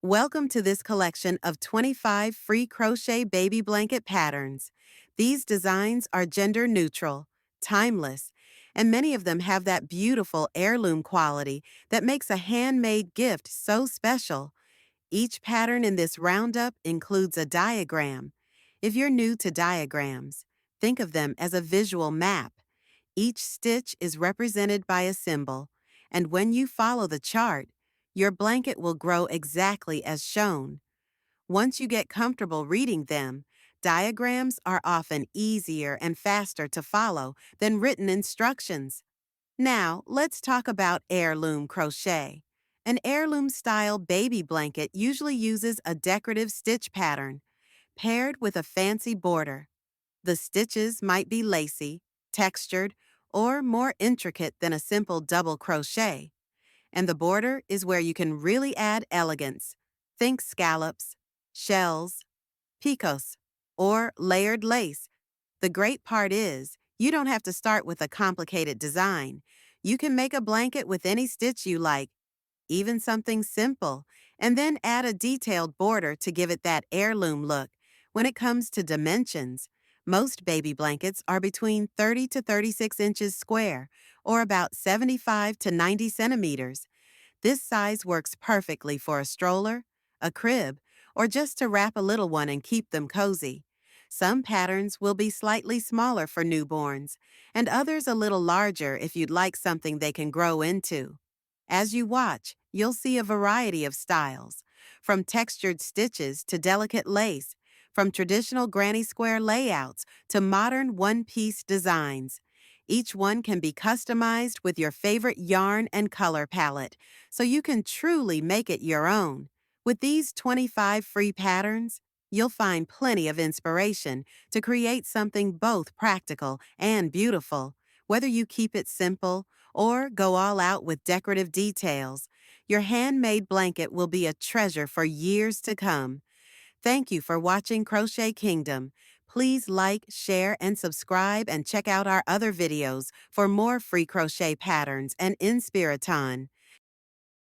Welcome to this collection of 25 free crochet baby blanket patterns. These designs are gender neutral, timeless, and many of them have that beautiful heirloom quality that makes a handmade gift so special. Each pattern in this roundup includes a diagram. If you're new to diagrams, think of them as a visual map. Each stitch is represented by a symbol, and when you follow the chart, your blanket will grow exactly as shown. Once you get comfortable reading them, diagrams are often easier and faster to follow than written instructions. Now, let's talk about heirloom crochet. An heirloom-style baby blanket usually uses a decorative stitch pattern paired with a fancy border. The stitches might be lacy, textured, or more intricate than a simple double crochet, and the border is where you can really add elegance. Think scallops, shells, picos, or layered lace. The great part is, you don't have to start with a complicated design. You can make a blanket with any stitch you like, even something simple, and then add a detailed border to give it that heirloom look. When it comes to dimensions, most baby blankets are between 30 to 36 inches square, or about 75 to 90 centimeters. This size works perfectly for a stroller, a crib, or just to wrap a little one and keep them cozy. Some patterns will be slightly smaller for newborns, and others a little larger if you'd like something they can grow into. As you watch, you'll see a variety of styles, from textured stitches to delicate lace, from traditional granny square layouts to modern one-piece designs. Each one can be customized with your favorite yarn and color palette, so you can truly make it your own. With these 25 free patterns, you'll find plenty of inspiration to create something both practical and beautiful. Whether you keep it simple or go all out with decorative details, your handmade blanket will be a treasure for years to come. Thank you for watching Crochet Kingdom. Please like, share, and subscribe and check out our other videos for more free crochet patterns and Inspiraton.